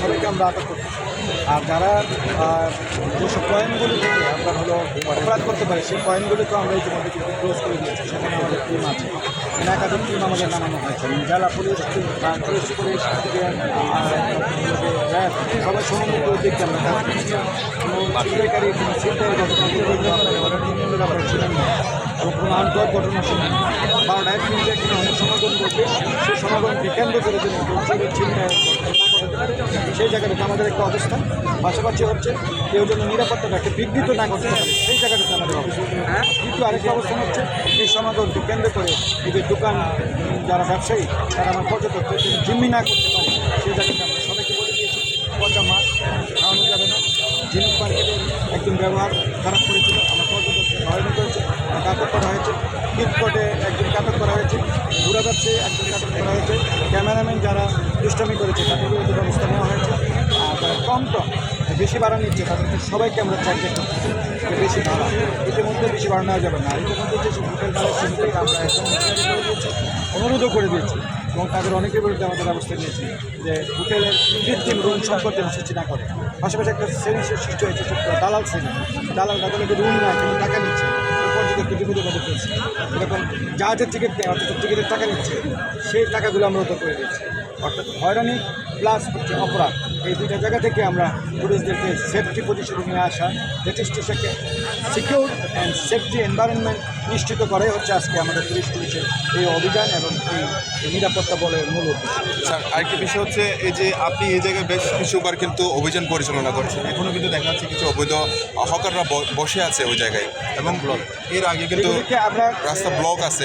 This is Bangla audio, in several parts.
সবাইকে আমরা আটক করতেছি। আর যারা যেসব পয়েন্টগুলি থেকে আমরা হলো অপরাধ করতে পারি সেই পয়েন্টগুলিকেও আমরা ইতিমধ্যে কিন্তু ক্লোজ করে দিয়েছি। সেখানে আমাদের টিম আছে, একাধিক টিম আমাদের নামানো হয়েছে। জেলা পুলিশ, পুলিশ র্যাব সবাই সমন্বিত উদ্যোগ আমরা কাজ করছি। কোনো ছিনতাইকারী কোনো ছিনতাইয়ের ঘটনা ছিলেন না এবং কোনো আন্তর্ক ঘটনা ছিলেন না। 12টায় তিনটে এখানে অনেক সমাগম করবে, সেই সমাগমকে কেন্দ্র করে যদি ছিনতাই সেই জায়গাটাতে আমাদের একটা অবস্থান। পাশাপাশি হচ্ছে কেউ যেন নিরাপত্তাটাকে বিঘ্নিত না করতে পারে সেই জায়গাটাতে আমাদের অবস্থান। কিন্তু আরেকটা অবস্থান হচ্ছে এই সমাগমকে কেন্দ্র করে নিজের দোকান যারা ব্যবসায়ী তারা আমার পর্যটক জিম্মি না করতে পারে সেই জায়গাটা আমরা সবাইকে বলে দিয়েছি। পচা মাছ খাওয়ানো যাবে না। জিনিস মার্কেটের একজন ব্যবহার খারাপ করেছিল, আমার পর্যটককে হয়রানি করেছে, আটক করা হয়েছে। ফ্লিপকার্টে একজনকে আটক করা হয়েছে, ঘুরা যাচ্ছে একজনকে আটক করা হয়েছে। ক্যামেরাম্যান যারা দুষ্টামি করেছে তাদের বিরুদ্ধে ব্যবস্থা নেওয়া হয়েছে। আর যারা কম বেশি ভাড়া নিচ্ছে তাদেরকে সবাইকে আমরা চাকরি করতেছি যে বেশি ভাড়া ইতিমধ্যে বেশি ভাড়া নেওয়া যাবে না। ইতিমধ্যে যেসব হোটেল ভাড়া সেগুলোকে আমরা একদম করে দিয়েছি, অনুরোধও করে দিয়েছি এবং তাদের অনেকের বিরুদ্ধে আমাদের ব্যবস্থা নিয়েছি যে হোটেলের কৃত্রিম রুম সংকটের সৃষ্টি না করে। পাশাপাশি একটা শ্রেণীর সৃষ্টি হয়েছে দালাল শ্রেণী, দালাল তাদেরকে রুম না কিন্তু টাকা নিচ্ছে, পর্যটককে বিপদে করে ফেলছে। এরকম জাহাজের টিকিট নেয় অর্থাৎ টিকিটের টাকা নিচ্ছে, সেই টাকাগুলো আমরা উদ্ধার করে দিচ্ছি। অর্থাৎ হয়রানি প্লাস হচ্ছে অপরাধ, এই দুইটা জায়গা থেকে আমরা টুরিস্টদেরকে সেফটি পজিশনে নিয়ে আসা, ডেস্টিনেশনকে সিকিউর অ্যান্ড সেফটি এনভায়রনমেন্ট নিশ্চিত করাই হচ্ছে আজকে আমাদের পুলিশের এই অভিযান এবং এই নিরাপত্তা বলের মূল উদ্দেশ্য। স্যার আরেকটি বিষয় হচ্ছে এই যে আপনি এই জায়গায় বেশ কিছুবার কিন্তু অভিযান পরিচালনা করেছেন, এখনও কিন্তু দেখা যাচ্ছে কিছু অবৈধ হকাররা বসে আছে ওই জায়গায় এবং এর আগে কিন্তু রাস্তা ব্লক আছে।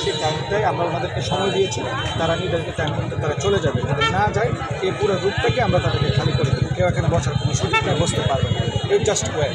সেই টাইমটাই আমরা ওনাদেরকে সময় দিয়েছি, তারা নিজেদেরকে টাইম কিন্তু তারা চলে যাবে। যদি না যায় এই পুরো রুটটাকে আমরা তাদেরকে খালি করে দেবো, কেউ এখানে বসার কোনো সুযোগ বসতে পারবে না। এই জাস্ট ওয়ে।